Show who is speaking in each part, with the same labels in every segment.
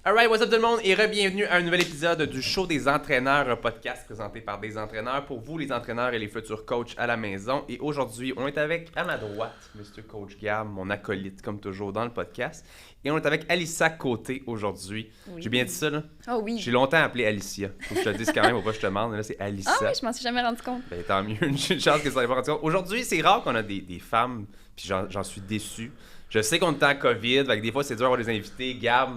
Speaker 1: Alright, what's up tout le monde et re-bienvenue à un nouvel épisode du show des entraîneurs, un podcast présenté par des entraîneurs pour vous les entraîneurs et les futurs coachs à la maison. Et aujourd'hui, on est avec, à ma droite, Mr. Coach Gab, mon acolyte comme toujours dans le podcast. Et on est avec Alissa Côté aujourd'hui.
Speaker 2: Oui.
Speaker 1: J'ai bien dit ça là?
Speaker 2: Oh oui.
Speaker 1: J'ai longtemps appelé Alicia. Faut que je te le dise quand même, faut pas que je te demande. Là, c'est Alissa.
Speaker 2: Ah oui, je m'en suis jamais rendu compte.
Speaker 1: Ben, tant mieux, une chance que ça n'ait pas rendu compte. Aujourd'hui, c'est rare qu'on a des femmes, puis j'en suis déçu. Je sais qu'on est en COVID, fait que des fois c'est dur d'avoir des invités. Gab,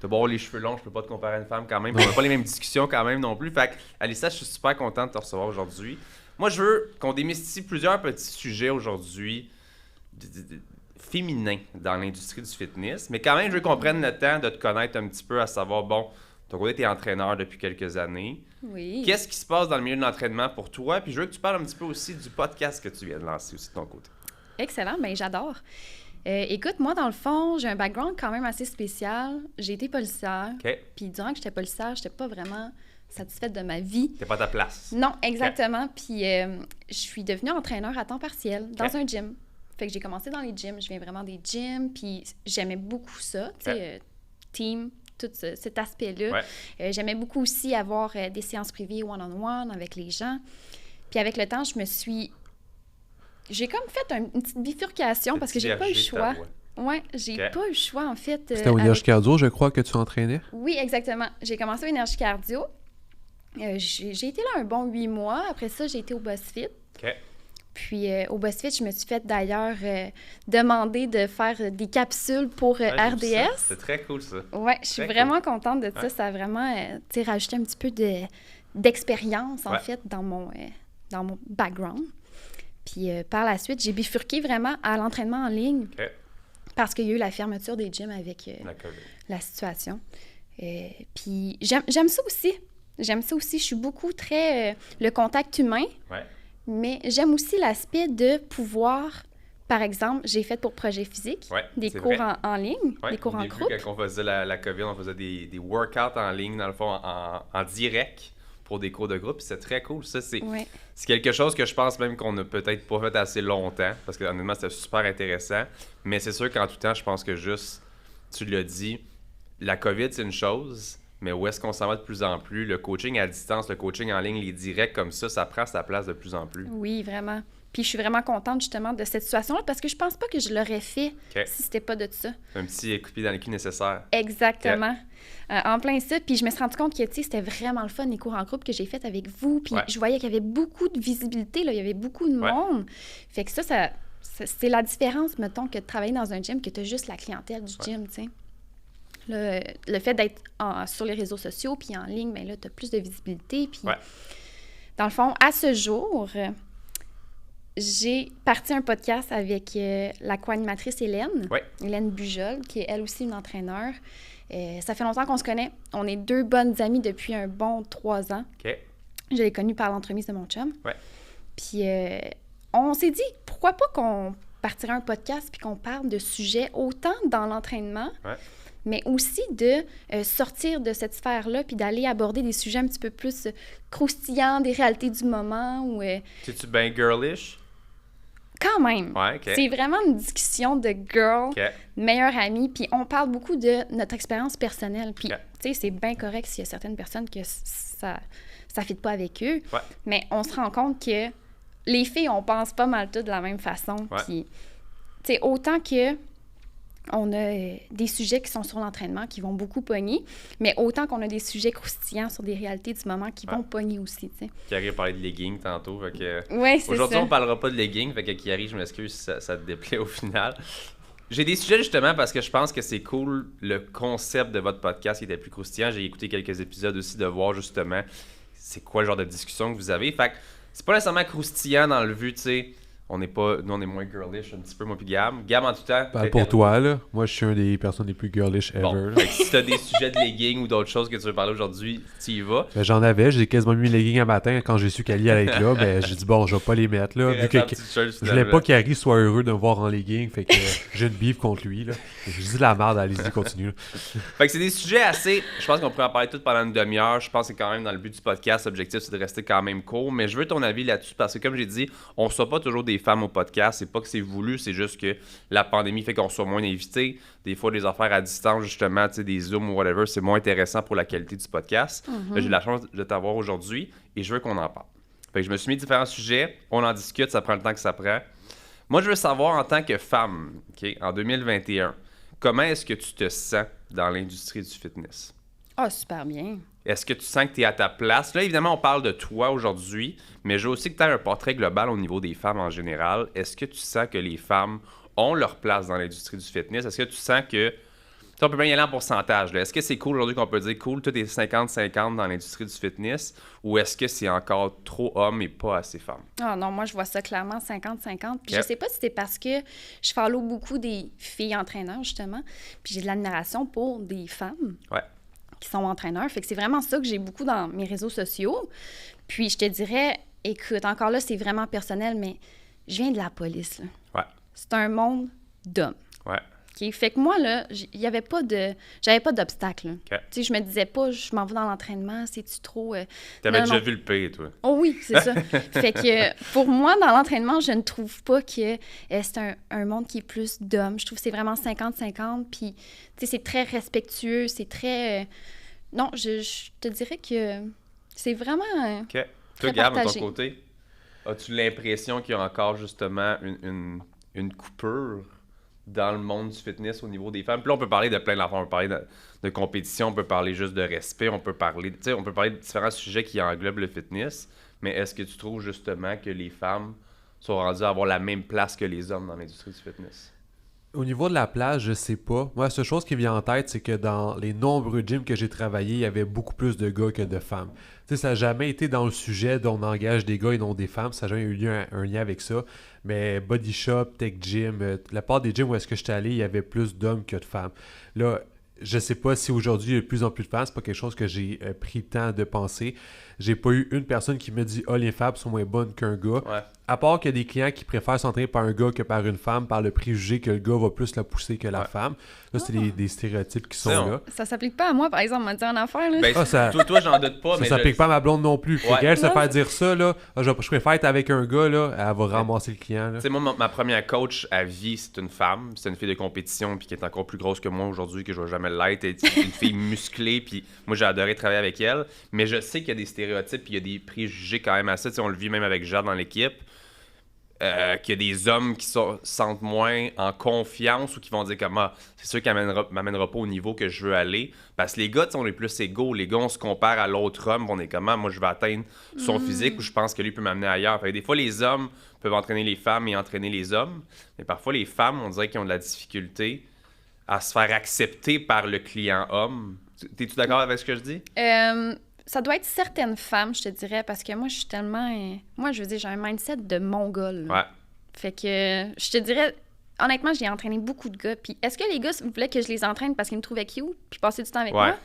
Speaker 1: t'as beau avoir les cheveux longs, je peux pas te comparer à une femme quand même. On n'a pas les mêmes discussions quand même non plus. Fait que, Alissa, je suis super content de te recevoir aujourd'hui. Moi, je veux qu'on démystifie plusieurs petits sujets aujourd'hui féminins dans l'industrie du fitness. Mais quand même, je veux qu'on prenne le temps de te connaître un petit peu, à savoir, bon, ton côté, t'es entraîneur depuis quelques années.
Speaker 2: Oui.
Speaker 1: Qu'est-ce qui se passe dans le milieu de l'entraînement pour toi? Puis je veux que tu parles un petit peu aussi du podcast que tu viens de lancer aussi de ton côté.
Speaker 2: Excellent, bien j'adore. Écoute, moi, dans le fond, j'ai un background quand même assez spécial. J'ai été policière.
Speaker 1: OK?
Speaker 2: Puis durant que j'étais policière, j'étais pas vraiment satisfaite de ma vie.
Speaker 1: T'es pas à ta place.
Speaker 2: Non, exactement. Puis je suis devenue entraîneur à temps partiel dans un gym. Fait que j'ai commencé dans les gyms. Je viens vraiment des gyms. Puis j'aimais beaucoup ça, tu sais, team, tout cet aspect-là.
Speaker 1: Ouais.
Speaker 2: J'aimais beaucoup aussi avoir des séances privées one-on-one avec les gens. Puis avec le temps, j'ai comme fait une petite bifurcation parce que j'ai pas eu le choix. Ouais, j'ai pas eu le choix en fait.
Speaker 3: C'était au Énergie Cardio, je crois, que tu entraînais?
Speaker 2: Oui, exactement. J'ai commencé au Énergie Cardio. J'ai été là un bon 8 mois. Après ça, j'ai été au BuzzFit.
Speaker 1: OK.
Speaker 2: Puis au BuzzFit, je me suis fait d'ailleurs demander de faire des capsules pour RDS.
Speaker 1: C'est très cool ça.
Speaker 2: Ouais, je suis
Speaker 1: Très
Speaker 2: vraiment contente de ça.
Speaker 1: Ouais.
Speaker 2: Ça a vraiment rajouté un petit peu d'expérience en fait dans mon background. Puis par la suite, j'ai bifurqué vraiment à l'entraînement en ligne parce qu'il y a eu la fermeture des gyms avec la situation. Puis j'aime ça aussi. J'aime ça aussi. Je suis beaucoup très le contact humain, mais j'aime aussi l'aspect de pouvoir, par exemple, j'ai fait pour Projet Physique des cours en ligne, des cours en groupe.
Speaker 1: Quand on faisait la COVID, on faisait des workouts en ligne, dans le fond, en direct pour des cours de groupe. C'est très cool. Ça, c'est quelque chose que je pense même qu'on n'a peut-être pas fait assez longtemps, parce que honnêtement, c'était super intéressant. Mais c'est sûr qu'en tout temps, je pense que juste, tu l'as dit, la COVID, c'est une chose, mais où est-ce qu'on s'en va de plus en plus? Le coaching à distance, le coaching en ligne, les directs comme ça prend sa place de plus en plus.
Speaker 2: Oui, vraiment. Puis je suis vraiment contente justement de cette situation-là parce que je pense pas que je l'aurais fait si c'était pas de ça.
Speaker 1: Un petit coup de pied dans les culs nécessaire.
Speaker 2: Exactement. En plein ça. Puis je me suis rendu compte que c'était vraiment le fun, les cours en groupe que j'ai fait avec vous. Puis je voyais qu'il y avait beaucoup de visibilité, là. Il y avait beaucoup de monde. Fait que ça c'est la différence, mettons, que de travailler dans un gym, que tu as juste la clientèle du gym, tu sais. Le fait d'être sur les réseaux sociaux puis en ligne, bien là, tu as plus de visibilité. Puis dans le fond, à ce jour, j'ai parti un podcast avec la co-animatrice Hélène, Hélène Bujol, qui est elle aussi une entraîneur. Ça fait longtemps qu'on se connaît. On est 2 bonnes amies depuis un bon 3 ans. Je l'ai connue par l'entremise de mon chum. Puis on s'est dit, pourquoi pas qu'on partirait un podcast puis qu'on parle de sujets autant dans l'entraînement, mais aussi de sortir de cette sphère-là puis d'aller aborder des sujets un petit peu plus croustillants, des réalités du moment.
Speaker 1: C'est-tu bien girlish?
Speaker 2: Quand même. C'est vraiment une discussion de girl, meilleure amie, puis on parle beaucoup de notre expérience personnelle. Puis, tu sais, c'est bien correct s'il y a certaines personnes que ça ne fit pas avec eux, mais on se rend compte que les filles, on pense pas mal toutes de la même façon. Puis, tu sais, autant que on a des sujets qui sont sur l'entraînement qui vont beaucoup pogner, mais autant qu'on a des sujets croustillants sur des réalités du moment qui vont pogner aussi, tu sais.
Speaker 1: Kiari a parlé de leggings tantôt, fait que...
Speaker 2: c'est
Speaker 1: aujourd'hui,
Speaker 2: ça.
Speaker 1: on parlera pas de leggings, fait que Kiari, je m'excuse si ça te déplaît au final. J'ai des sujets justement parce que je pense que c'est cool, le concept de votre podcast qui était plus croustillant. J'ai écouté quelques épisodes aussi de voir justement c'est quoi le genre de discussion que vous avez. Fait que c'est pas nécessairement croustillant dans le but, tu sais... Nous, on est moins girlish un petit peu, moi puis Gab. Gab, en tout temps...
Speaker 3: Parle pour toi, là. Moi, je suis une des personnes les plus girlish ever.
Speaker 1: Bon, fait que si t'as des sujets de leggings ou d'autres choses que tu veux parler aujourd'hui, tu y vas.
Speaker 3: Ben, j'en avais. J'ai quasiment mis mes leggings un matin quand j'ai su qu'Ali allait être là. Ben, j'ai dit, bon, je vais pas les mettre, là. Vu que je voulais pas qu'Ali soit heureux de me voir en leggings. Fait que j'ai une beef contre lui, là. J'ai dit de la merde, allez-y, continue.
Speaker 1: Fait que c'est des sujets assez... Je pense qu'on pourrait en parler tout pendant une demi-heure. Je pense que c'est quand même dans le but du podcast. L'objectif, c'est de rester quand même court. Mais je veux ton avis là-dessus parce que, comme j'ai dit, on reçoit pas toujours des des femmes au podcast. C'est pas que c'est voulu, c'est juste que la pandémie fait qu'on soit moins invités. Des fois, des affaires à distance, justement, des Zooms ou whatever, c'est moins intéressant pour la qualité du podcast. Là, j'ai la chance de t'avoir aujourd'hui et je veux qu'on en parle. Fait que je me suis mis différents sujets, on en discute, ça prend le temps que ça prend. Moi, je veux savoir en tant que femme, en 2021, comment est-ce que tu te sens dans l'industrie du fitness?
Speaker 2: Ah, super bien.
Speaker 1: Est-ce que tu sens que tu es à ta place? Là, évidemment, on parle de toi aujourd'hui, mais je veux aussi que tu aies un portrait global au niveau des femmes en général. Est-ce que tu sens que les femmes ont leur place dans l'industrie du fitness? Est-ce que tu sens que... on peut bien y aller en pourcentage. Là. Est-ce que c'est cool aujourd'hui qu'on peut dire, cool, tout est 50-50 dans l'industrie du fitness? Ou est-ce que c'est encore trop hommes et pas assez femmes?
Speaker 2: Ah non, moi, je vois ça clairement 50-50. Puis je sais pas si c'est parce que je follow beaucoup des filles entraîneurs, justement, puis j'ai de l'admiration pour des femmes. Qui sont entraîneurs. Fait que c'est vraiment ça que j'ai beaucoup dans mes réseaux sociaux. Puis je te dirais, écoute, encore là, c'est vraiment personnel, mais je viens de la police. Là. C'est un monde d'hommes. Okay? Fait que moi, là, j'avais pas d'obstacle. Tu sais, je me disais pas, je m'en vais dans l'entraînement, c'est-tu trop...
Speaker 1: T'avais déjà vu le pays, toi.
Speaker 2: Oh oui, c'est ça. Fait que pour moi, dans l'entraînement, je ne trouve pas que c'est un monde qui est plus d'hommes. Je trouve que c'est vraiment 50-50, puis tu sais, c'est très respectueux, c'est très... Non, je te dirais que c'est vraiment
Speaker 1: très
Speaker 2: Toi,
Speaker 1: Gab, de
Speaker 2: partagé.
Speaker 1: ton côté, as-tu l'impression qu'il y a encore justement une coupure dans le monde du fitness au niveau des femmes? Puis là, on peut parler de plein d'affaires. On peut parler de compétition, on peut parler juste de respect, on peut parler de différents sujets qui englobent le fitness. Mais est-ce que tu trouves justement que les femmes sont rendues à avoir la même place que les hommes dans l'industrie du fitness?
Speaker 3: Au niveau de la place, je sais pas. Moi, la seule chose qui vient en tête, c'est que dans les nombreux gyms que j'ai travaillé, il y avait beaucoup plus de gars que de femmes. Tu sais, ça n'a jamais été dans le sujet d'on engage des gars et non des femmes. Ça n'a jamais eu un lien avec ça. Mais Body Shop, Tech Gym, la part des gyms où est-ce que j'étais allé, il y avait plus d'hommes que de femmes. Là, je sais pas si aujourd'hui il y a de plus en plus de femmes. C'est pas quelque chose que j'ai pris le temps de penser. J'ai pas eu une personne qui me dit « Ah, les femmes sont moins bonnes qu'un gars. » À part qu'il y a des clients qui préfèrent s'entraîner par un gars que par une femme, par le préjugé que le gars va plus la pousser que la femme. Là, c'est des stéréotypes qui sont là.
Speaker 2: Ça s'applique pas à moi, par exemple, m'a dit en affaire. Là.
Speaker 1: Ben, toi, j'en doute pas.
Speaker 3: Ça s'applique pas à ma blonde non plus. Fait qu'elle se fait dire ça, là, je préfère être avec un gars, là, elle va ramasser le client. Tu
Speaker 1: sais, moi, ma première coach à vie, c'est une femme. C'est une fille de compétition puis qui est encore plus grosse que moi aujourd'hui, que je vais jamais l'être. C'est une fille musclée, puis moi, j'ai adoré travailler avec elle. Mais je sais qu'il y a des stéréotypes puis il y a des préjugés quand même à ça. Tu sais, on le vit même avec Jade dans l'équipe. Qu'il y a des hommes qui se sentent moins en confiance ou qui vont dire comme c'est sûr qu'elle m'amènera pas au niveau que je veux aller. Parce que les gars, on est plus égaux. Les gars, on se compare à l'autre homme. On est comme moi, je vais atteindre son physique ou je pense que lui peut m'amener ailleurs. Fait que des fois, les hommes peuvent entraîner les femmes et entraîner les hommes. Mais parfois, les femmes, on dirait qu'ils ont de la difficulté à se faire accepter par le client homme. T'es-tu d'accord avec ce que je dis?
Speaker 2: Ça doit être certaines femmes, je te dirais, parce que moi, je suis tellement... Moi, je veux dire, j'ai un mindset de mongol. Fait que je te dirais, honnêtement, j'ai entraîné beaucoup de gars. Puis est-ce que les gars voulaient que je les entraîne parce qu'ils me trouvaient cute puis passer du temps avec moi?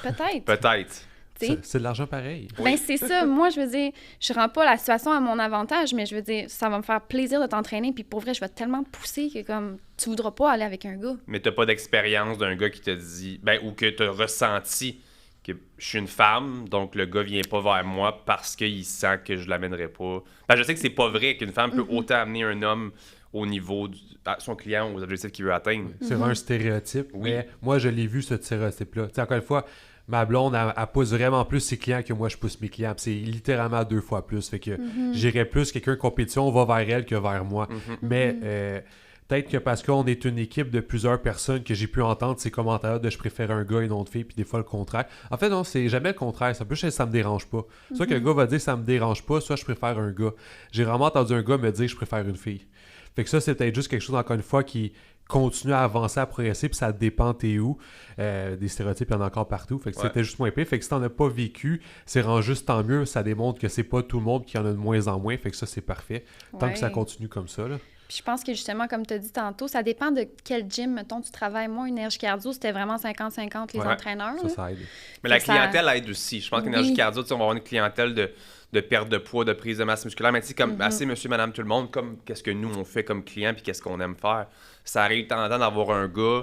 Speaker 2: Peut-être.
Speaker 1: Peut-être.
Speaker 3: C'est de l'argent pareil.
Speaker 2: Ben, c'est ça. Moi, je veux dire, je rends pas la situation à mon avantage, mais je veux dire, ça va me faire plaisir de t'entraîner. Puis pour vrai, je vais tellement te pousser que comme tu voudras pas aller avec un gars.
Speaker 1: Mais t'as pas d'expérience d'un gars qui te dit... ou que t'as ressenti... que je suis une femme, donc le gars vient pas vers moi parce qu'il sent que je l'amènerai pas. Je sais que c'est pas vrai qu'une femme peut autant amener un homme au niveau de son client, aux objectifs qu'il veut atteindre.
Speaker 3: C'est vraiment un stéréotype, mais moi, je l'ai vu, ce stéréotype-là. T'sais, encore une fois, ma blonde, elle pousse vraiment plus ses clients que moi, je pousse mes clients. C'est littéralement 2 fois plus. Fait que j'irais plus quelqu'un en compétition va vers elle que vers moi. Mais... peut-être que parce qu'on est une équipe de plusieurs personnes que j'ai pu entendre ces commentaires de je préfère un gars et une autre fille, puis des fois le contraire. En fait, non, c'est jamais le contraire. Ça peut juste ça me dérange pas. Soit qu'un gars va dire ça me dérange pas, soit je préfère un gars. J'ai vraiment entendu un gars me dire je préfère une fille. Fait que ça, c'est peut-être juste quelque chose, encore une fois, qui continue à avancer, à progresser, puis ça dépend t'es où. Des stéréotypes, il y en a encore partout. Fait que c'était juste moins pire. Fait que si t'en as pas vécu, c'est rend juste tant mieux. Ça démontre que c'est pas tout le monde qui en a de moins en moins. Fait que ça, c'est parfait. Tant que ça continue comme ça, là.
Speaker 2: Puis je pense que justement, comme tu as dit tantôt, ça dépend de quel gym, mettons, tu travailles. Moi, Énergie Cardio, c'était vraiment 50-50 les entraîneurs.
Speaker 3: Ça aide.
Speaker 1: Mais la clientèle aide aussi. Je pense qu'Énergie Cardio, on va avoir une clientèle de perte de poids, de prise de masse musculaire, mais tu sais, comme assez monsieur, madame, tout le monde, comme qu'est-ce que nous, on fait comme client puis qu'est-ce qu'on aime faire. Ça arrive de temps en temps d'avoir un gars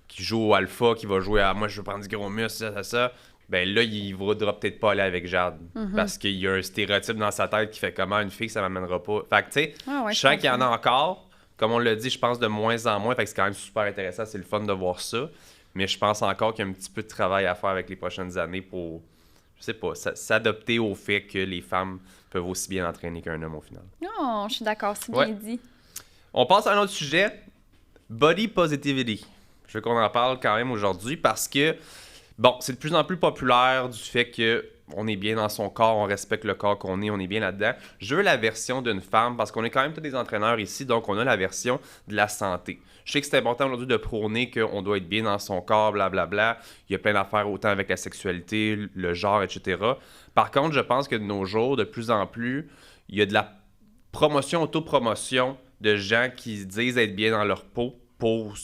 Speaker 1: qui joue au alpha, qui va jouer à moi, je veux prendre du gros muscle, ça. ben là, il voudra peut-être pas aller avec Jade. Parce qu'il y a un stéréotype dans sa tête qui fait comment une fille, ça m'amènera pas. Fait que, tu sais, je sens qu'il y en a encore. Comme on l'a dit, je pense de moins en moins. Fait que c'est quand même super intéressant. C'est le fun de voir ça. Mais je pense encore qu'il y a un petit peu de travail à faire avec les prochaines années pour, je sais pas, s'adapter au fait que les femmes peuvent aussi bien entraîner qu'un homme au final.
Speaker 2: Non, je suis d'accord, c'est bien dit. On
Speaker 1: passe à un autre sujet. Body positivity. Je veux qu'on en parle quand même aujourd'hui parce que, bon, c'est de plus en plus populaire du fait qu'on est bien dans son corps, on respecte le corps qu'on est, on est bien là-dedans. Je veux la version d'une femme parce qu'on est quand même tous des entraîneurs ici, donc on a la version de la santé. Je sais que c'est important aujourd'hui de prôner qu'on doit être bien dans son corps, blablabla. Il y a plein d'affaires autant avec la sexualité, le genre, etc. Par contre, je pense que de nos jours, de plus en plus, il y a de la promotion, autopromotion de gens qui disent être bien dans leur peau pour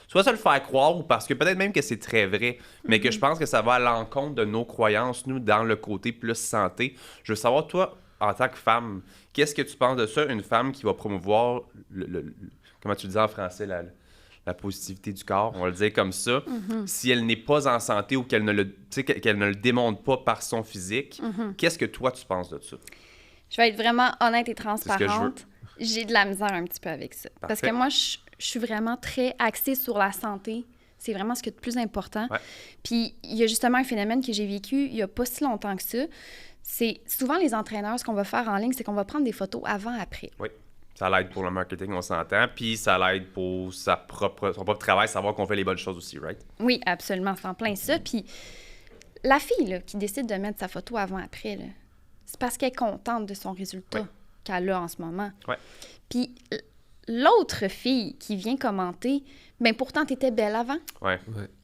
Speaker 1: soit se le faire croire ou parce que peut-être même que c'est très vrai, mais que je pense que ça va à l'encontre de nos croyances, nous, dans le côté plus santé. Je veux savoir, toi, en tant que femme, qu'est-ce que tu penses de ça, une femme qui va promouvoir comment tu le dis en français, la positivité du corps, on va le dire comme ça, si elle n'est pas en santé ou qu'elle ne le démontre pas par son physique, qu'est-ce que toi, tu penses de ça?
Speaker 2: Je vais être vraiment honnête et transparente. J'ai de la misère un petit peu avec ça. Parfait. Parce que moi, je suis vraiment très axée sur la santé. C'est vraiment ce qui est le plus important. Ouais. Puis, il y a justement un phénomène que j'ai vécu il n'y a pas si longtemps que ça. C'est souvent les entraîneurs, ce qu'on va faire en ligne, c'est qu'on va prendre des photos avant-après.
Speaker 1: Oui. Ça l'aide pour le marketing, on s'entend. Puis, ça l'aide pour son propre travail, savoir qu'on fait les bonnes choses aussi, right?
Speaker 2: Oui, absolument. C'est en plein ça. Puis, la fille là, qui décide de mettre sa photo avant-après, là, c'est parce qu'elle est contente de son résultat qu'elle a en ce moment.
Speaker 1: Ouais.
Speaker 2: Puis, l'autre fille qui vient commenter, bien pourtant, t'étais belle avant.
Speaker 1: Ouais.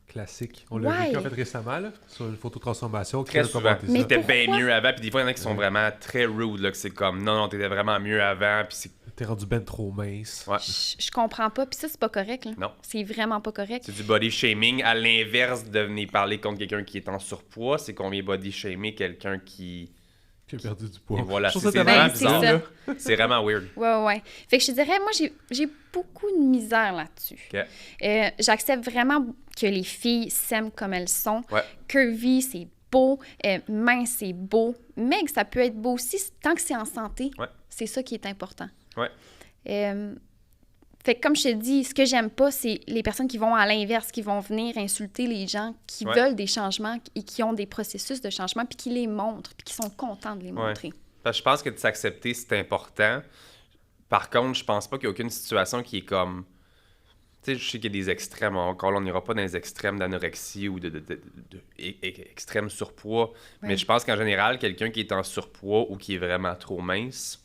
Speaker 3: Classique. On l'a vécu en fait récemment, là, sur une photo de transformation.
Speaker 1: Très souvent. T'étais bien mieux avant. Puis des fois, il y en a qui sont vraiment très rude, là, que c'est comme, non, t'étais vraiment mieux avant. Puis
Speaker 3: t'es rendu ben trop mince.
Speaker 1: Ouais.
Speaker 2: Je comprends pas. Puis ça, c'est pas correct. Là.
Speaker 1: Non.
Speaker 2: C'est vraiment pas correct.
Speaker 1: C'est du body shaming. À l'inverse de venir parler contre quelqu'un qui est en surpoids, c'est qu'on vient body shamer quelqu'un qui
Speaker 3: a perdu du poids.
Speaker 1: Et voilà, c'est vraiment bizarre. C'est vraiment weird.
Speaker 2: Ouais. Fait que je te dirais, moi, j'ai beaucoup de misère là-dessus.
Speaker 1: Okay.
Speaker 2: J'accepte vraiment que les filles s'aiment comme elles sont.
Speaker 1: Ouais.
Speaker 2: Curvy, c'est beau. Mince, c'est beau. Mais que ça peut être beau aussi tant que c'est en santé.
Speaker 1: Ouais.
Speaker 2: C'est ça qui est important.
Speaker 1: Ouais.
Speaker 2: Fait que comme je te dis, ce que j'aime pas, c'est les personnes qui vont à l'inverse, qui vont venir insulter les gens qui veulent des changements et qui ont des processus de changement, puis qui les montrent, puis qui sont contents de les montrer.
Speaker 1: Parce que je pense que de s'accepter, c'est important. Par contre, je pense pas qu'il y a aucune situation qui est comme... Tu sais, je sais qu'il y a des extrêmes. Encore là, on n'ira pas dans les extrêmes d'anorexie ou d'extrême surpoids. Ouais. Mais je pense qu'en général, quelqu'un qui est en surpoids ou qui est vraiment trop mince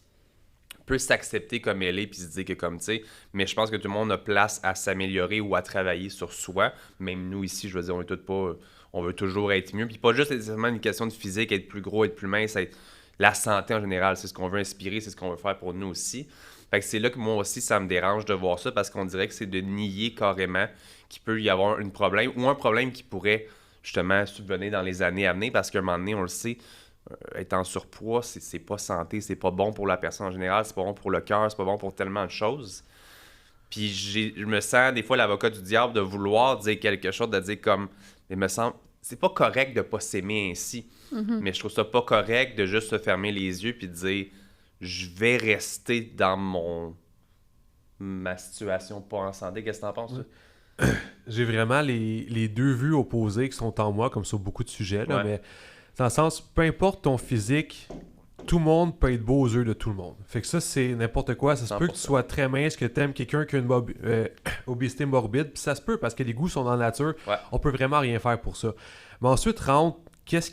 Speaker 1: peut s'accepter comme elle est puis se dire que comme tu sais, mais je pense que tout le monde a place à s'améliorer ou à travailler sur soi. Même nous ici, je veux dire, on est tous pas, on veut toujours être mieux. Puis pas juste nécessairement une question de physique, être plus gros, être plus mince, être la santé en général, c'est ce qu'on veut inspirer, c'est ce qu'on veut faire pour nous aussi. Fait que c'est là que moi aussi, ça me dérange de voir ça parce qu'on dirait que c'est de nier carrément qu'il peut y avoir un problème ou un problème qui pourrait justement subvenir dans les années à venir parce qu'à un moment donné, on le sait, être en surpoids, c'est pas santé, c'est pas bon pour la personne en général, c'est pas bon pour le cœur, c'est pas bon pour tellement de choses. Puis je me sens des fois l'avocat du diable de vouloir dire quelque chose, de dire comme, il me semble, c'est pas correct de pas s'aimer ainsi, mais je trouve ça pas correct de juste se fermer les yeux puis de dire, je vais rester dans ma situation pas en santé. Qu'est-ce que t'en penses?
Speaker 3: J'ai vraiment les deux vues opposées qui sont en moi, comme sur beaucoup de sujets, là, mais dans le sens, peu importe ton physique, tout le monde peut être beau aux yeux de tout le monde. Fait que ça, c'est n'importe quoi. Ça se peut que tu sois très mince, que tu aimes quelqu'un qui a une obésité morbide, puis ça se peut parce que les goûts sont dans la nature.
Speaker 1: Ouais.
Speaker 3: On peut vraiment rien faire pour ça. Mais ensuite, rentre, qu'est-ce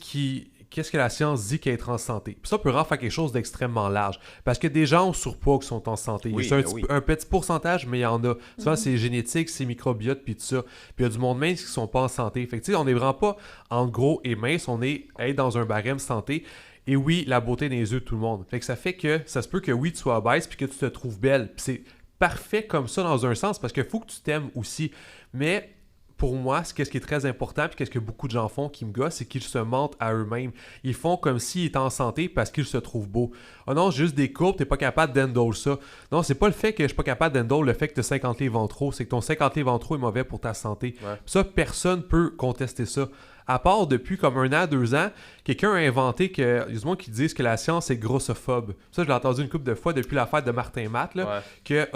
Speaker 3: que la science dit qu'être en santé? Puis ça peut rendre faire quelque chose d'extrêmement large. Parce que des gens au surpoids qui sont en santé.
Speaker 1: Oui,
Speaker 3: c'est un petit pourcentage, mais il y en a. Souvent, c'est génétique, c'est microbiote, puis tout ça. Puis il y a du monde mince qui sont pas en santé. Fait que tu sais, on n'est vraiment pas en gros et mince, on est dans un barème santé. Et oui, la beauté dans les yeux de tout le monde. Fait que ça fait que ça se peut que oui, tu sois obèse puis que tu te trouves belle. Puis c'est parfait comme ça dans un sens parce qu'il faut que tu t'aimes aussi. Mais pour moi, ce qui est très important, puis qu'est-ce que beaucoup de gens font qui me gossent, c'est qu'ils se mentent à eux-mêmes. Ils font comme s'ils étaient en santé parce qu'ils se trouvent beaux. Oh non, juste des courbes, t'es pas capable d'handle ça. Non, c'est pas le fait que je suis pas capable d'handle le fait que t'as 50 livres en trop, c'est que ton 50 livres en trop est mauvais pour ta santé.
Speaker 1: Ouais.
Speaker 3: Ça, personne peut contester ça. à part depuis comme 1 an, 2 ans, quelqu'un a inventé que, il y a du monde qui disent que la science est grossophobe. Ça, je l'ai entendu une couple de fois depuis l'affaire de Martin Matt, là, que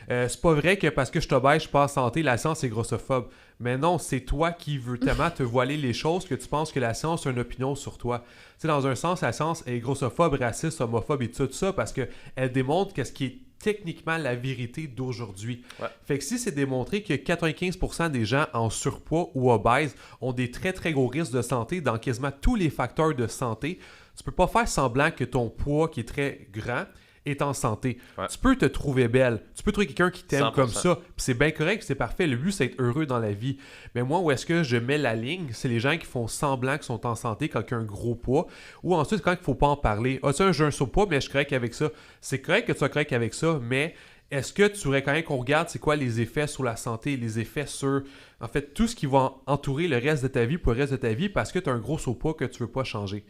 Speaker 3: c'est pas vrai que parce que je suis obèse, je suis pas en santé, la science est grossophobe. Mais non, c'est toi qui veux tellement te voiler les choses que tu penses que la science a une opinion sur toi. Tu sais, dans un sens, la science est grossophobe, raciste, homophobe et tout ça parce qu'elle démontre qu'est-ce qui est techniquement la vérité d'aujourd'hui. Fait que si c'est démontré que 95% des gens en surpoids ou obèses ont des très très gros risques de santé dans quasiment tous les facteurs de santé, tu peux pas faire semblant que ton poids qui est très grand est en santé. Tu peux te trouver belle. Tu peux trouver quelqu'un qui t'aime 100%. Comme ça. Puis c'est bien correct, c'est parfait. Le but, c'est d'être heureux dans la vie. Mais moi, où est-ce que je mets la ligne? C'est les gens qui font semblant qu'ils sont en santé quand ils ont un gros poids. Ou ensuite, quand il ne faut pas en parler. Ah, tu sais, j'ai un surpoids, mais je suis correct avec ça. C'est correct que tu sois correct avec ça, mais est-ce que tu voudrais quand même qu'on regarde c'est quoi les effets sur la santé, les effets sur, en fait, tout ce qui va entourer le reste de ta vie pour le reste de ta vie parce que tu as un gros surpoids que tu veux pas changer.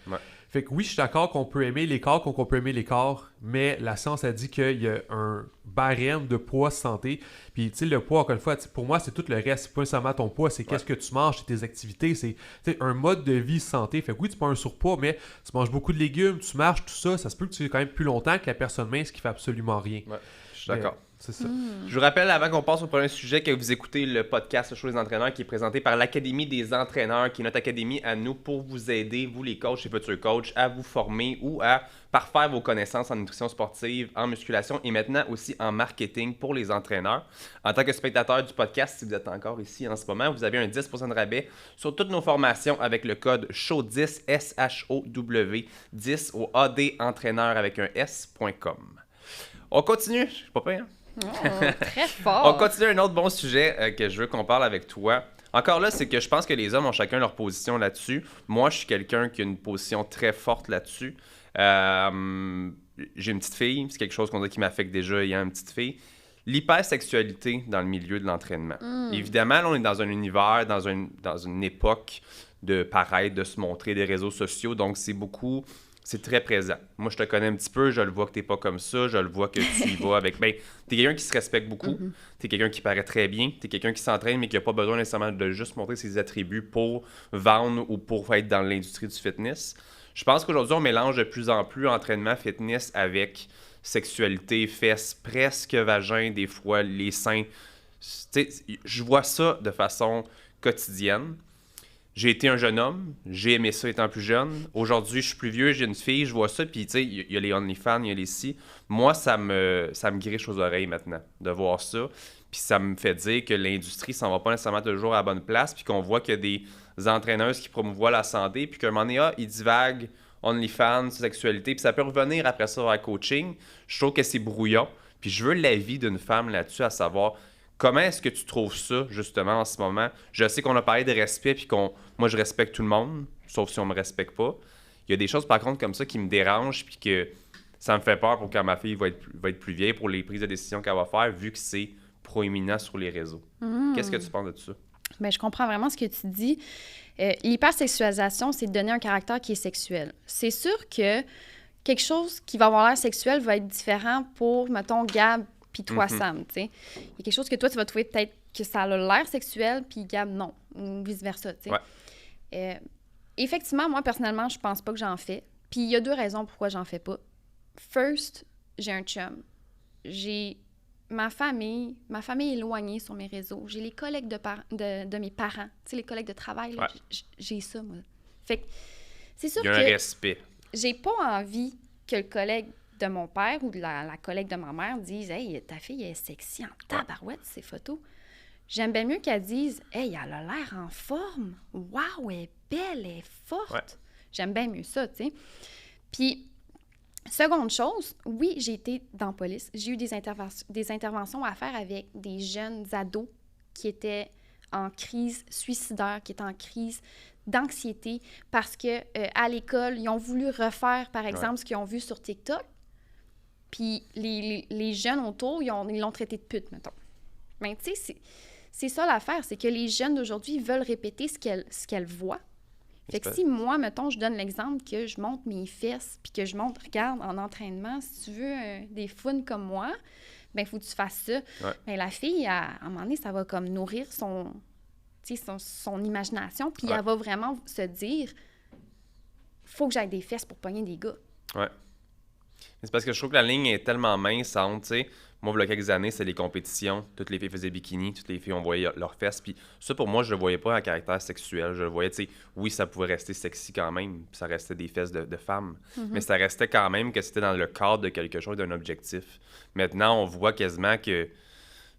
Speaker 3: Fait que oui, je suis d'accord qu'on peut aimer les corps, qu'on peut aimer les corps, mais la science a dit qu'il y a un barème de poids santé. Puis, tu sais, le poids, encore une fois, pour moi, c'est tout le reste. C'est pas nécessairement ton poids, c'est qu'est-ce que tu manges, c'est tes activités, c'est un mode de vie santé. Fait que oui, tu pas un surpoids, mais tu manges beaucoup de légumes, tu marches, tout ça, ça se peut que tu aies quand même plus longtemps que la personne mince qui fait absolument rien.
Speaker 1: Je suis d'accord.
Speaker 3: C'est ça.
Speaker 1: Je vous rappelle, avant qu'on passe au premier sujet, que vous écoutez le podcast Le Show des entraîneurs qui est présenté par l'Académie des entraîneurs, qui est notre académie à nous pour vous aider, vous les coachs et futurs coachs, à vous former ou à parfaire vos connaissances en nutrition sportive, en musculation et maintenant aussi en marketing pour les entraîneurs. En tant que spectateur du podcast, si vous êtes encore ici en ce moment, vous avez un 10% de rabais sur toutes nos formations avec le code SHOW10, S-H-O-W, 10 au adentraîneur avec un S.com. On continue, je suis pas pire, hein?
Speaker 2: Très fort.
Speaker 1: On continue un autre bon sujet que je veux qu'on parle avec toi. Encore là, c'est que je pense que les hommes ont chacun leur position là-dessus. Moi, je suis quelqu'un qui a une position très forte là-dessus. J'ai une petite fille, c'est quelque chose qu'on dit qui m'affecte déjà ayant une petite fille. L'hypersexualité dans le milieu de l'entraînement. Évidemment, là, on est dans un univers, dans une époque de paraître, de se montrer, des réseaux sociaux, donc c'est très présent. Moi, je te connais un petit peu, je le vois que t'es pas comme ça, je le vois que tu y vas avec... Ben, t'es quelqu'un qui se respecte beaucoup, t'es quelqu'un qui paraît très bien, t'es quelqu'un qui s'entraîne, mais qui n'a pas besoin nécessairement de juste montrer ses attributs pour vendre ou pour être dans l'industrie du fitness. Je pense qu'aujourd'hui, on mélange de plus en plus entraînement fitness avec sexualité, fesses, presque vagin, des fois les seins. Je vois ça de façon quotidienne. J'ai été un jeune homme, j'ai aimé ça étant plus jeune. Aujourd'hui, je suis plus vieux, j'ai une fille, je vois ça, puis tu sais, il y a les OnlyFans, il y a les si. Moi, ça me griche aux oreilles maintenant de voir ça. Puis ça me fait dire que l'industrie s'en va pas nécessairement toujours à la bonne place, puis qu'on voit qu'il y a des entraîneuses qui promouvoient la santé, puis qu'à un moment donné, ils divaguent OnlyFans, sexualité, puis ça peut revenir après ça à coaching. Je trouve que c'est brouillon. Puis je veux l'avis d'une femme là-dessus, à savoir... Comment est-ce que tu trouves ça, justement, en ce moment? Je sais qu'on a parlé de respect, puis moi, je respecte tout le monde, sauf si on me respecte pas. Il y a des choses, par contre, comme ça qui me dérangent, puis que ça me fait peur pour quand ma fille va être plus vieille, pour les prises de décision qu'elle va faire, vu que c'est proéminent sur les réseaux. Qu'est-ce que tu penses de ça?
Speaker 2: Bien, je comprends vraiment ce que tu dis. L'hypersexualisation, c'est de donner un caractère qui est sexuel. C'est sûr que quelque chose qui va avoir l'air sexuel va être différent pour, mettons, Gab puis toi, Sam, tu sais. Il y a quelque chose que toi, tu vas trouver peut-être que ça a l'air sexuel, puis Gab, non, ou vice-versa, tu sais. Effectivement, moi, personnellement, je pense pas que j'en fais. Puis il y a 2 raisons pourquoi j'en fais pas. First, j'ai un chum. J'ai ma famille éloignée sur mes réseaux. J'ai les collègues de mes parents, tu sais, les collègues de travail, là, j'ai ça, moi. Fait que c'est sûr que...
Speaker 1: Il y a un respect.
Speaker 2: J'ai pas envie que le collègue de mon père ou de la collègue de ma mère disent « Hey, ta fille est sexy en tabarouette, ces photos. » J'aime bien mieux qu'elle dise « Hey, elle a l'air en forme. Wow, elle est belle, elle est forte. » J'aime bien mieux ça, tu sais. Puis, seconde chose, oui, j'ai été dans la police. J'ai eu des interventions à faire avec des jeunes ados qui étaient en crise suicidaire, qui étaient en crise d'anxiété parce que à l'école, ils ont voulu refaire, par exemple, ce qu'ils ont vu sur TikTok. Puis les jeunes autour, ils l'ont traité de pute, mettons. Mais tu sais, c'est ça l'affaire, c'est que les jeunes d'aujourd'hui veulent répéter ce qu'elles voient. Fait que si moi, mettons, je donne l'exemple que je monte mes fesses puis que je montre, regarde, en entraînement, si tu veux des founes comme moi, ben il faut que tu fasses ça. Ben la fille, à un moment donné, ça va comme nourrir son imagination, puis elle va vraiment se dire « faut que j'aille des fesses pour pogner des gars ».
Speaker 1: Ouais. C'est parce que je trouve que la ligne est tellement mince entre, tu sais, moi, il y a quelques années, c'est les compétitions. Toutes les filles faisaient bikini, toutes les filles, on voyait leurs fesses. Puis ça, pour moi, je le voyais pas à caractère sexuel. Je le voyais, tu sais, oui, ça pouvait rester sexy quand même, puis ça restait des fesses de femmes. Mais ça restait quand même que c'était dans le cadre de quelque chose, d'un objectif. Maintenant, on voit quasiment que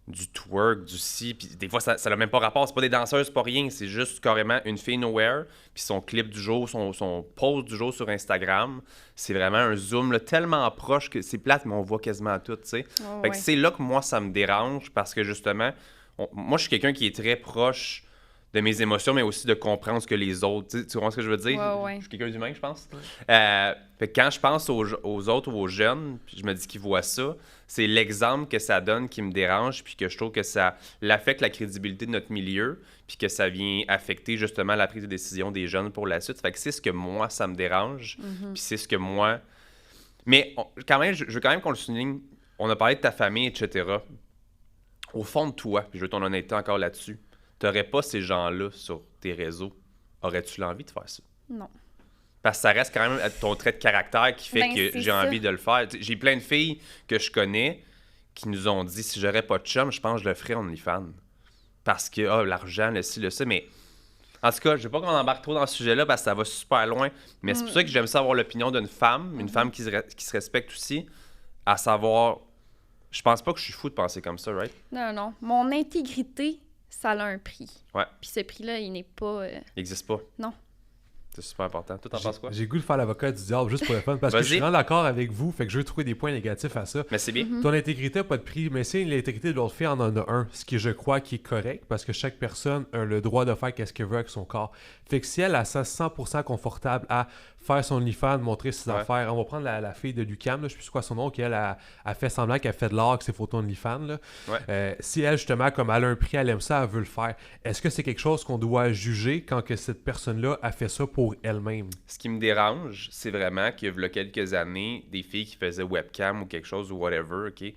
Speaker 1: du twerk, du ci, puis des fois, ça n'a même pas rapport. C'est pas des danseuses, c'est pas rien. C'est juste carrément une fille nowhere, puis son clip du jour, son post du jour sur Instagram, c'est vraiment un zoom là, tellement proche que c'est plate, mais on voit quasiment tout, tu sais. Fait que c'est là que moi, ça me dérange, parce que justement, moi, je suis quelqu'un qui est très proche de mes émotions, mais aussi de comprendre ce que les autres... Tu comprends ce que je veux dire? Je suis quelqu'un d'humain, je pense. Fait que quand je pense aux autres ou aux jeunes, puis je me dis qu'ils voient ça, c'est l'exemple que ça donne qui me dérange, puis que je trouve que ça affecte la crédibilité de notre milieu, puis que ça vient affecter justement la prise de décision des jeunes pour la suite. Fait que c'est ce que moi, ça me dérange, puis c'est ce que moi... Mais quand même, je veux quand même qu'on le souligne, on a parlé de ta famille, etc. Au fond de toi, puis je veux ton honnêteté encore là-dessus, t'aurais pas ces gens-là sur tes réseaux, aurais-tu l'envie de faire ça?
Speaker 2: Non.
Speaker 1: Parce que ça reste quand même ton trait de caractère qui fait que j'ai envie de le faire. J'ai plein de filles que je connais qui nous ont dit, si j'aurais pas de chum, je pense que je le ferais en OnlyFans. Parce que, l'argent, le ci, le ça, mais... En tout cas, je veux pas qu'on embarque trop dans ce sujet-là parce que ça va super loin, mais c'est pour ça que j'aime ça avoir l'opinion d'une femme, une femme qui se respecte aussi, à savoir... Je pense pas que je suis fou de penser comme ça, right?
Speaker 2: Non. Mon intégrité... ça a un prix.
Speaker 1: Ouais.
Speaker 2: Puis ce prix-là, il n'est pas...
Speaker 1: Il n'existe pas.
Speaker 2: Non.
Speaker 1: C'est super important. Toi, t'en penses quoi?
Speaker 3: J'ai goût de faire l'avocat du diable juste pour le fun, parce que je suis vraiment d'accord avec vous, fait que je veux trouver des points négatifs à ça.
Speaker 1: Mais c'est bien.
Speaker 3: Ton intégrité n'a pas de prix, mais si l'intégrité de l'autre fille en a un, ce qui, je crois, qui est correct, parce que chaque personne a le droit de faire ce qu'elle veut avec son corps. Fait que si elle a ça 100% confortable à faire son OnlyFans, montrer ses affaires, on va prendre la fille de l'UQAM, là, je sais plus quoi son nom, qu'elle a fait semblant qu'elle fait de l'art avec ses photos OnlyFans. Là. Si elle, justement, comme elle a un prix, elle aime ça, elle veut le faire, est-ce que c'est quelque chose qu'on doit juger quand que cette personne-là a fait ça pour elle-même?
Speaker 1: Ce qui me dérange, c'est vraiment qu'il y a quelques années, des filles qui faisaient webcam ou quelque chose ou whatever, OK?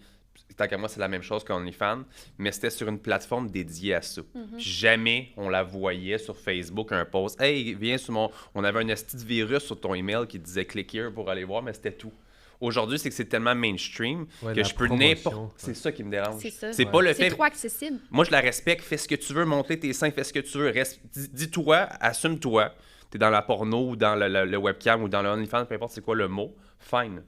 Speaker 1: Tant qu'à moi, c'est la même chose qu'OnlyFans, mais c'était sur une plateforme dédiée à ça. Jamais on la voyait sur Facebook, un post. « Hey, viens sur mon... » On avait un esti de virus sur ton email qui disait « Click here » pour aller voir, mais c'était tout. Aujourd'hui, c'est que c'est tellement mainstream que je peux n'importe... C'est ça qui me dérange.
Speaker 2: C'est ça.
Speaker 1: C'est pas le fait...
Speaker 2: C'est trop accessible.
Speaker 1: Moi, je la respecte. Fais ce que tu veux, montrer tes seins, fais ce que tu veux. Dis-toi, assume-toi. T'es dans la porno ou dans le webcam ou dans le OnlyFans, peu importe c'est quoi le mot. Fine.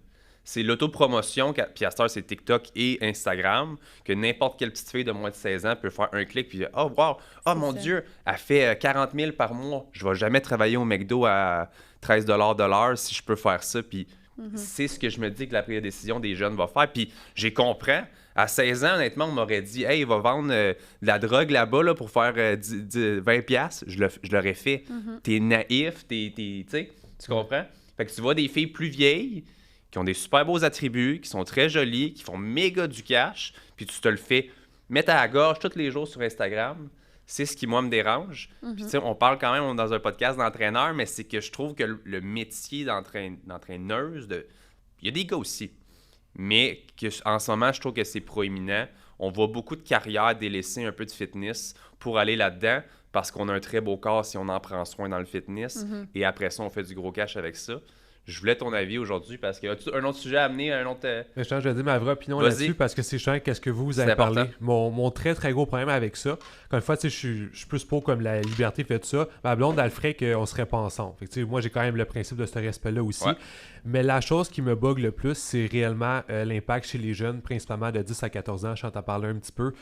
Speaker 1: C'est l'autopromotion, puis à cette heure, c'est TikTok et Instagram, que n'importe quelle petite fille de moins de 16 ans peut faire un clic, puis « Oh, wow! Oh, mon Dieu! Elle fait 40 000 par mois. Je vais jamais travailler au McDo à 13 $ de l'heure si je peux faire ça. » Puis c'est ce que je me dis que la prise de décision des jeunes va faire. Puis j'ai compris. À 16 ans, honnêtement, on m'aurait dit « Hey, il va vendre de la drogue là-bas là, pour faire 20$. » Je l'aurais fait. T'es naïf, tu sais, tu comprends? Fait que tu vois des filles plus vieilles qui ont des super beaux attributs, qui sont très jolies, qui font méga du cash, puis tu te le fais mettre à la gorge tous les jours sur Instagram. C'est ce qui, moi, me dérange. Puis, tu sais, on parle quand même dans un podcast d'entraîneur, mais c'est que je trouve que le métier d'entraîneuse, il y a des gars aussi, mais en ce moment, je trouve que c'est proéminent. On voit beaucoup de carrières délaisser un peu de fitness pour aller là-dedans, parce qu'on a un très beau corps si on en prend soin dans le fitness, et après ça, on fait du gros cash avec ça. Je voulais ton avis aujourd'hui parce que as-tu un autre sujet à amener, un autre...
Speaker 3: Je vais dire ma vraie opinion là-dessus parce que c'est chiant qu'est-ce que vous avez parlé. Mon très très gros problème avec ça, quand une fois, tu sais, je suis plus pour comme la liberté fait ça. Ma blonde, elle ferait qu'on serait pas ensemble. Fait que, tu sais, moi, j'ai quand même le principe de ce respect-là aussi. Ouais. Mais la chose qui me bug le plus, c'est réellement l'impact chez les jeunes, principalement de 10 à 14 ans. Je t'en parler un petit peu.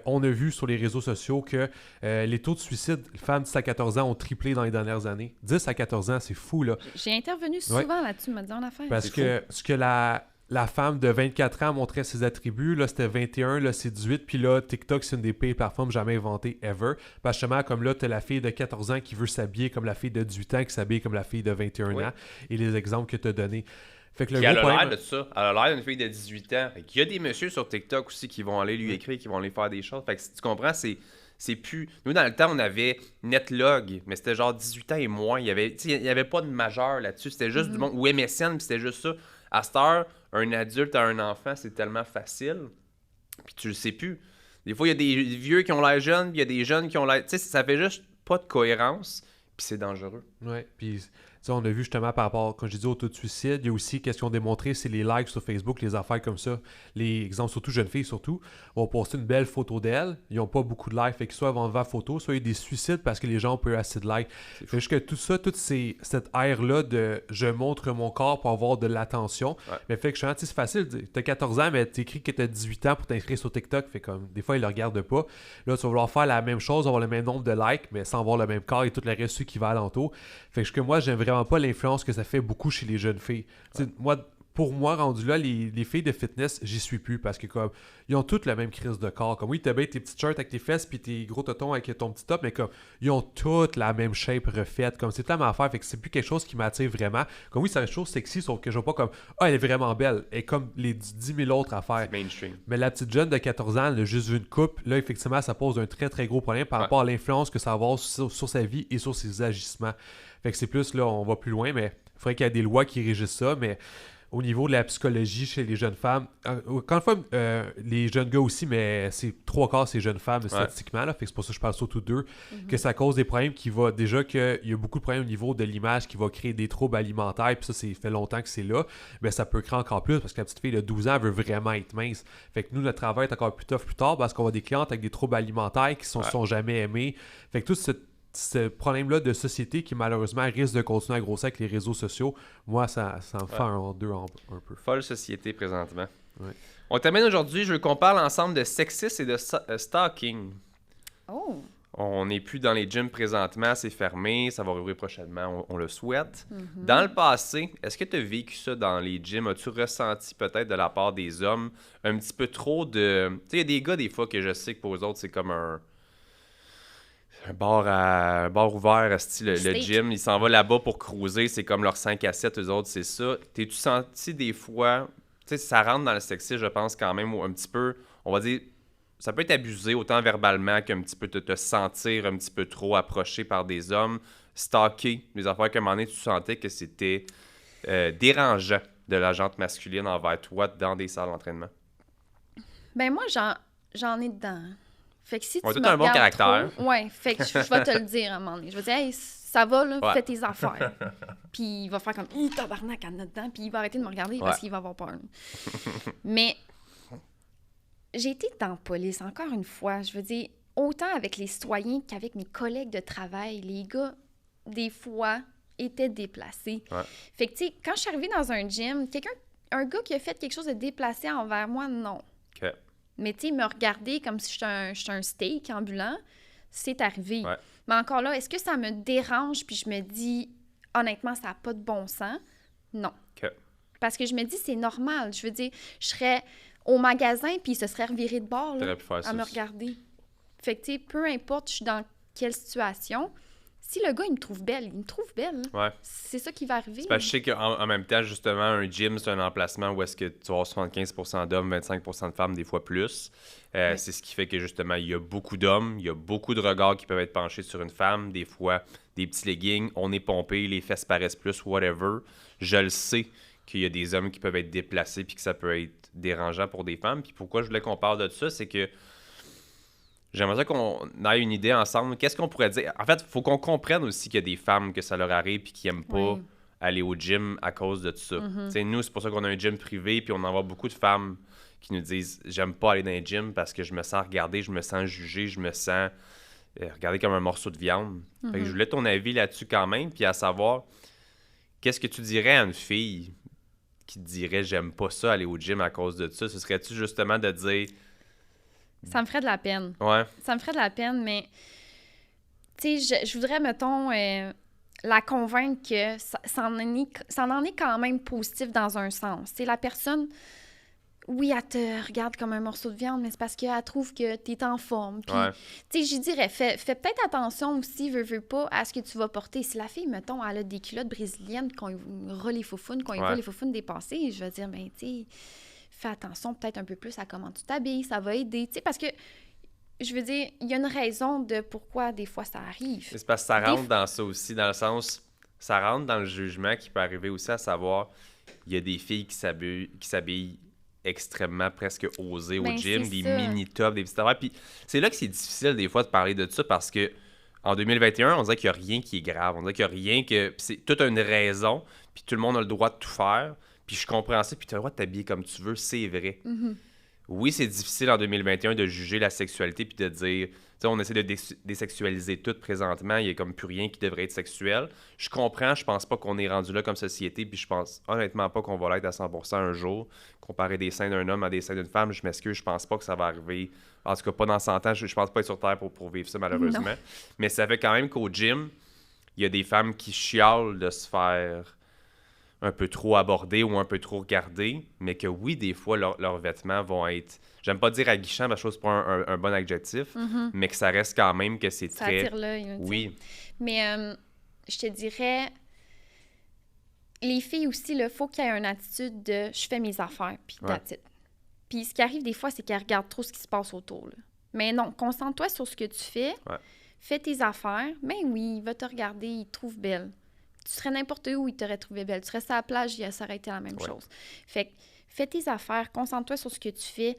Speaker 3: On a vu sur les réseaux sociaux que les taux de suicide femmes de 10 à 14 ans ont triplé dans les dernières années. 10 à 14 ans, c'est fou, là.
Speaker 2: J'ai intervenu souvent là-dessus, me disant l'affaire.
Speaker 3: Parce que ce que la femme de 24 ans montrait ses attributs, là, c'était 21, là, c'est 18, puis là, TikTok, c'est une des pires plateformes jamais inventées ever. Parce que justement, comme là, t'as la fille de 14 ans qui veut s'habiller comme la fille de 18 ans, qui s'habille comme la fille de 21 ans, et les exemples que t'as donnés. Fait que
Speaker 1: elle a l'air de ça. Elle a l'air d'une fille de 18 ans. Fait qu'il y a des messieurs sur TikTok aussi qui vont aller lui écrire, qui vont aller faire des choses. Fait que si tu comprends, c'est plus... Nous, dans le temps, on avait Netlog, mais c'était genre 18 ans et moins. Il y avait pas de majeur là-dessus. C'était juste du monde. Ou MSN, puis c'était juste ça. À cette heure, un adulte à un enfant, c'est tellement facile. Puis tu le sais plus. Des fois, il y a des vieux qui ont l'air jeunes, puis il y a des jeunes qui ont l'air... Tu sais, ça fait juste pas de cohérence, puis c'est dangereux.
Speaker 3: Ouais, puis on a vu justement par rapport, comme je disais, au taux de suicide, il y a aussi, qu'est-ce qu'ils ont démontré, c'est les likes sur Facebook, les affaires comme ça. Les exemples, surtout jeunes filles, surtout, vont poster une belle photo d'elles, ils n'ont pas beaucoup de likes, fait que soit ils vont enlever la photo, soit il y a des suicides parce que les gens ont pas eu assez de likes. Fait juste que tout ça, cette ère-là de je montre mon corps pour avoir de l'attention, mais fait que je suis c'est facile, t'as 14 ans, mais t'écris que t'as 18 ans pour t'inscrire sur TikTok, fait comme, des fois, ils le regardent pas. Là, tu vas vouloir faire la même chose, avoir le même nombre de likes, mais sans avoir le même corps et tout le reste qui va alentour. Fait que moi, j'aime vraiment pas l'influence que ça fait beaucoup chez les jeunes filles. Pour moi, rendu là, les filles de fitness, j'y suis plus parce que comme ils ont toutes la même crise de corps. Comme oui, t'as bien tes petites shirts avec tes fesses puis tes gros totons avec ton petit top, mais comme ils ont toutes la même shape refaite. Comme c'est la même affaire, fait que c'est plus quelque chose qui m'attire vraiment. Comme oui, c'est une chose sexy, sauf que je vois pas comme elle est vraiment belle. Elle est comme les 10 000 autres affaires.
Speaker 1: C'est mainstream.
Speaker 3: Mais la petite jeune de 14 ans, elle a juste vu une coupe. Là, effectivement, ça pose un très très gros problème par rapport à l'influence que ça va avoir sur sa vie et sur ses agissements. Fait que c'est plus là, on va plus loin, mais il faudrait qu'il y ait des lois qui régissent ça, mais au niveau de la psychologie chez les jeunes femmes, quand une fois, les jeunes gars aussi, mais c'est 3/4 ces jeunes femmes statistiquement, là, fait que c'est pour ça que je parle surtout d'eux, que ça cause des problèmes qui va, déjà qu'il y a beaucoup de problèmes au niveau de l'image qui va créer des troubles alimentaires, puis ça, fait longtemps que c'est là, mais ça peut créer encore plus, parce que la petite fille de 12 ans veut vraiment être mince. Fait que nous, notre travail est encore plus tough plus tard, parce qu'on a des clientes avec des troubles alimentaires qui ne sont jamais aimés. Fait que tout ce problème-là de société qui malheureusement risque de continuer à grossir avec les réseaux sociaux, moi ça me fait un peu.
Speaker 1: Folle société présentement.
Speaker 3: Ouais.
Speaker 1: On termine aujourd'hui, je veux qu'on parle ensemble de sexisme et de stalking.
Speaker 2: Oh!
Speaker 1: On n'est plus dans les gyms présentement, c'est fermé, ça va rouvrir prochainement, on le souhaite. Dans le passé, est-ce que tu as vécu ça dans les gyms? As-tu ressenti peut-être de la part des hommes un petit peu trop de... Tu sais, il y a des gars des fois que je sais que pour eux autres, c'est comme un bar ouvert, style le gym, il s'en va là-bas pour cruiser, c'est comme leur 5 à 7, eux autres, c'est ça. T'es-tu senti des fois, tu sais, ça rentre dans le sexisme, je pense, quand même, un petit peu, on va dire, ça peut être abusé autant verbalement qu'un petit peu te sentir un petit peu trop approché par des hommes, stalker, des affaires qu'à un moment donné, tu sentais que c'était dérangeant de la gente masculine envers toi dans des salles d'entraînement?
Speaker 2: Ben moi, j'en ai dedans. Fait que si tu
Speaker 1: as un bon caractère.
Speaker 2: Ouais, fait que je vais te le dire à un moment donné. Je vais dire, hey, ça va, là, fais tes affaires. Puis il va faire comme, tabarnak, en dedans. Puis il va arrêter de me regarder parce qu'il va avoir peur. Mais j'ai été dans la police, encore une fois. Je veux dire, autant avec les citoyens qu'avec mes collègues de travail, les gars, des fois, étaient déplacés. Ouais. Fait que, tu sais, quand je suis arrivée dans un gym, un gars qui a fait quelque chose de déplacé envers moi, non.
Speaker 1: OK.
Speaker 2: Mais tu sais, me regarder comme si j'étais un steak ambulant, c'est arrivé.
Speaker 1: Ouais.
Speaker 2: Mais encore là, est-ce que ça me dérange puis je me dis, honnêtement, ça n'a pas de bon sens? Non.
Speaker 1: Okay.
Speaker 2: Parce que je me dis, c'est normal. Je veux dire, je serais au magasin puis il se serait reviré de bord là, à me regarder. Fait que tu sais, peu importe je suis dans quelle situation, si le gars, il me trouve belle, il me trouve belle.
Speaker 1: Ouais.
Speaker 2: C'est ça qui va arriver.
Speaker 1: Parce que je sais qu'en même temps, justement, un gym, c'est un emplacement où est-ce que tu vas avoir 75% d'hommes, 25% de femmes, des fois plus. C'est ce qui fait que, justement, il y a beaucoup d'hommes, il y a beaucoup de regards qui peuvent être penchés sur une femme. Des fois, des petits leggings, on est pompé, les fesses paraissent plus, whatever. Je le sais qu'il y a des hommes qui peuvent être déplacés puis que ça peut être dérangeant pour des femmes. Puis pourquoi je voulais qu'on parle de ça, c'est que j'aimerais ça qu'on ait une idée ensemble. Qu'est-ce qu'on pourrait dire? En fait, il faut qu'on comprenne aussi qu'il y a des femmes que ça leur arrive et qui n'aiment pas aller au gym à cause de tout ça. Mm-hmm. Nous, c'est pour ça qu'on a un gym privé puis on en voit beaucoup de femmes qui nous disent « J'aime pas aller dans les gyms parce que je me sens regardée, je me sens jugée, je me sens regardée comme un morceau de viande. Mm-hmm. » Fait que je voulais ton avis là-dessus quand même, puis à savoir, qu'est-ce que tu dirais à une fille qui te dirait « J'aime pas ça aller au gym à cause de ça? » Ce serait-tu justement de dire...
Speaker 2: Ça me ferait de la peine.
Speaker 1: Ouais.
Speaker 2: Ça me ferait de la peine, mais tu sais, je voudrais, mettons, la convaincre que ça en est quand même positif dans un sens. C'est la personne, oui, elle te regarde comme un morceau de viande, mais c'est parce qu'elle trouve que t'es en forme. Puis, tu sais, je dirais, fais peut-être attention aussi, veux pas, à ce que tu vas porter. Si la fille, mettons, elle a des culottes brésiliennes, qu'on ira les faufounes, qu'on voit les faufounes dépasser, je vais dire, ben, tu sais... Fais attention peut-être un peu plus à comment tu t'habilles, ça va aider, tu sais, parce que, je veux dire, il y a une raison de pourquoi des fois ça arrive.
Speaker 1: C'est parce que ça rentre dans ça aussi, dans le sens, ça rentre dans le jugement qui peut arriver aussi, à savoir, il y a des filles qui s'habillent extrêmement presque osés au gym, des mini-tops, des petites affaires. Puis c'est là que c'est difficile des fois de parler de ça parce que en 2021, on dirait qu'il n'y a rien qui est grave. On dirait qu'il n'y a rien que... Puis c'est toute une raison, puis tout le monde a le droit de tout faire. Puis je comprends ça, puis tu as le droit de t'habiller comme tu veux, c'est vrai.
Speaker 2: Mm-hmm.
Speaker 1: Oui, c'est difficile en 2021 de juger la sexualité puis de dire... Tu sais, on essaie de désexualiser tout présentement. Il n'y a comme plus rien qui devrait être sexuel. Je comprends, je pense pas qu'on est rendu là comme société, puis je pense honnêtement pas qu'on va l'être à 100% un jour. Comparer des seins d'un homme à des seins d'une femme, je m'excuse, je pense pas que ça va arriver. En tout cas, pas dans 100 ans. Je pense pas être sur Terre pour vivre ça, malheureusement. Non. Mais ça fait quand même qu'au gym, il y a des femmes qui chialent de se faire un peu trop aborder ou un peu trop regarder, mais que oui, des fois, leurs vêtements vont être... J'aime pas dire aguichant, parce que je trouve que c'est pas un bon adjectif, mais que ça reste quand même que c'est
Speaker 2: ça
Speaker 1: très...
Speaker 2: Ça attire l'œil.
Speaker 1: Oui.
Speaker 2: Mais je te dirais, les filles aussi, il faut qu'il y ait une attitude de « je fais mes affaires », puis that's it. Puis ce qui arrive des fois, c'est qu'elles regardent trop ce qui se passe autour. Là. Mais non, concentre-toi sur ce que tu fais, fais tes affaires, mais oui, il va te regarder, il te trouve belle. Tu serais n'importe où, il t'aurait trouvé belle. Tu serais sur la plage, ça aurait été la même chose. Fait que fais tes affaires, concentre-toi sur ce que tu fais.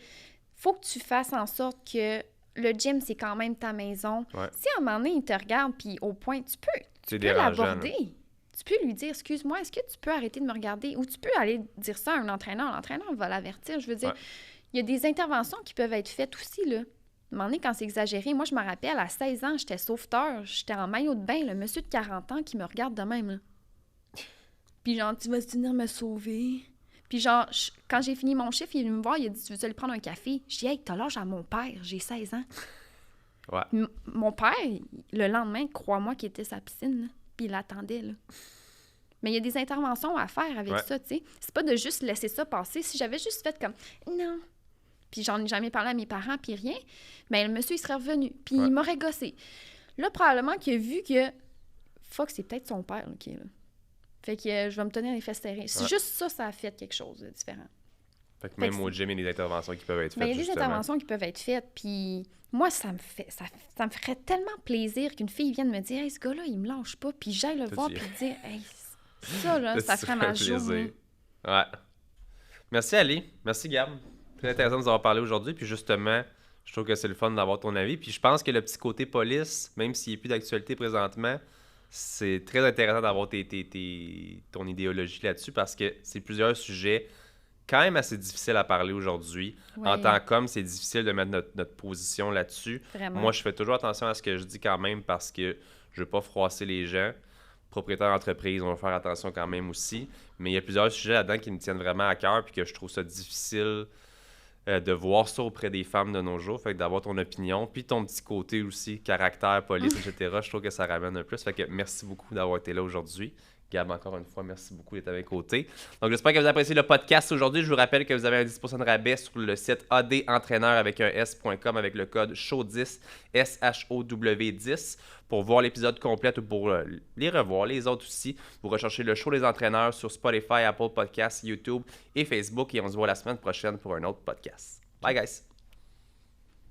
Speaker 2: Faut que tu fasses en sorte que le gym, c'est quand même ta maison. Si à un moment donné, il te regarde, puis au point, tu peux l'aborder. Tu peux lui dire, excuse-moi, est-ce que tu peux arrêter de me regarder? Ou tu peux aller dire ça à un entraîneur. L'entraîneur va l'avertir. Je veux dire, il y a des interventions qui peuvent être faites aussi, là. À un moment donné, quand c'est exagéré, moi, je me rappelle, à 16 ans, j'étais sauveteur, j'étais en maillot de bain, le monsieur de 40 ans qui me regarde de même, là. Puis genre, tu vas venir me sauver. Puis genre, quand j'ai fini mon chiffre, il est venu me voir, il a dit, tu veux aller prendre un café? Je dis, hey, t'as l'âge à mon père, j'ai 16 ans. Mon père, le lendemain, crois-moi qu'il était à sa piscine, là, puis il l'attendait, là. Mais il y a des interventions à faire avec ça, tu sais. C'est pas de juste laisser ça passer. Si j'avais juste fait comme, non... Puis j'en ai jamais parlé à mes parents, puis rien. Mais le monsieur, il serait revenu, puis il m'aurait gossé. Là, probablement qu'il a vu que... Fuck, c'est peut-être son père, là, qui est là. Fait que je vais me tenir les fesses serrées. C'est juste ça, ça a fait quelque chose de différent.
Speaker 1: Fait que même au gym, il y a des interventions qui peuvent être faites,
Speaker 2: il y a des interventions qui peuvent être faites, puis moi, ça me ferait tellement plaisir qu'une fille vienne me dire « Hey, ce gars-là, il me lâche pas », puis j'aille le voir, puis dire « Hey, ça, là, ça ferait ma journée. »
Speaker 1: Ouais. Merci, Ali. Merci, Gab. Très intéressant de nous avoir parlé aujourd'hui. Puis justement, je trouve que c'est le fun d'avoir ton avis. Puis je pense que le petit côté police, même s'il n'y a plus d'actualité présentement, c'est très intéressant d'avoir ton idéologie là-dessus parce que c'est plusieurs sujets quand même assez difficiles à parler aujourd'hui. Ouais. En tant qu'homme, c'est difficile de mettre notre position là-dessus.
Speaker 2: Vraiment.
Speaker 1: Moi, je fais toujours attention à ce que je dis quand même parce que je ne veux pas froisser les gens. Propriétaires d'entreprise, on va faire attention quand même aussi. Mais il y a plusieurs sujets là-dedans qui me tiennent vraiment à cœur puis que je trouve ça difficile de voir ça auprès des femmes de nos jours, fait que d'avoir ton opinion, puis ton petit côté aussi, caractère, police, etc., je trouve que ça ramène un plus. Fait que merci beaucoup d'avoir été là aujourd'hui. Gab, encore une fois, merci beaucoup d'être à mes côtés. Donc, j'espère que vous appréciez le podcast aujourd'hui. Je vous rappelle que vous avez un 10% de rabais sur le site adentraîneur avec un s.com avec le code SHOW10, SHOW10, pour voir l'épisode complet ou pour les revoir, les autres aussi. Vous recherchez le show des entraîneurs sur Spotify, Apple Podcasts, YouTube et Facebook. Et on se voit la semaine prochaine pour un autre podcast. Bye, guys!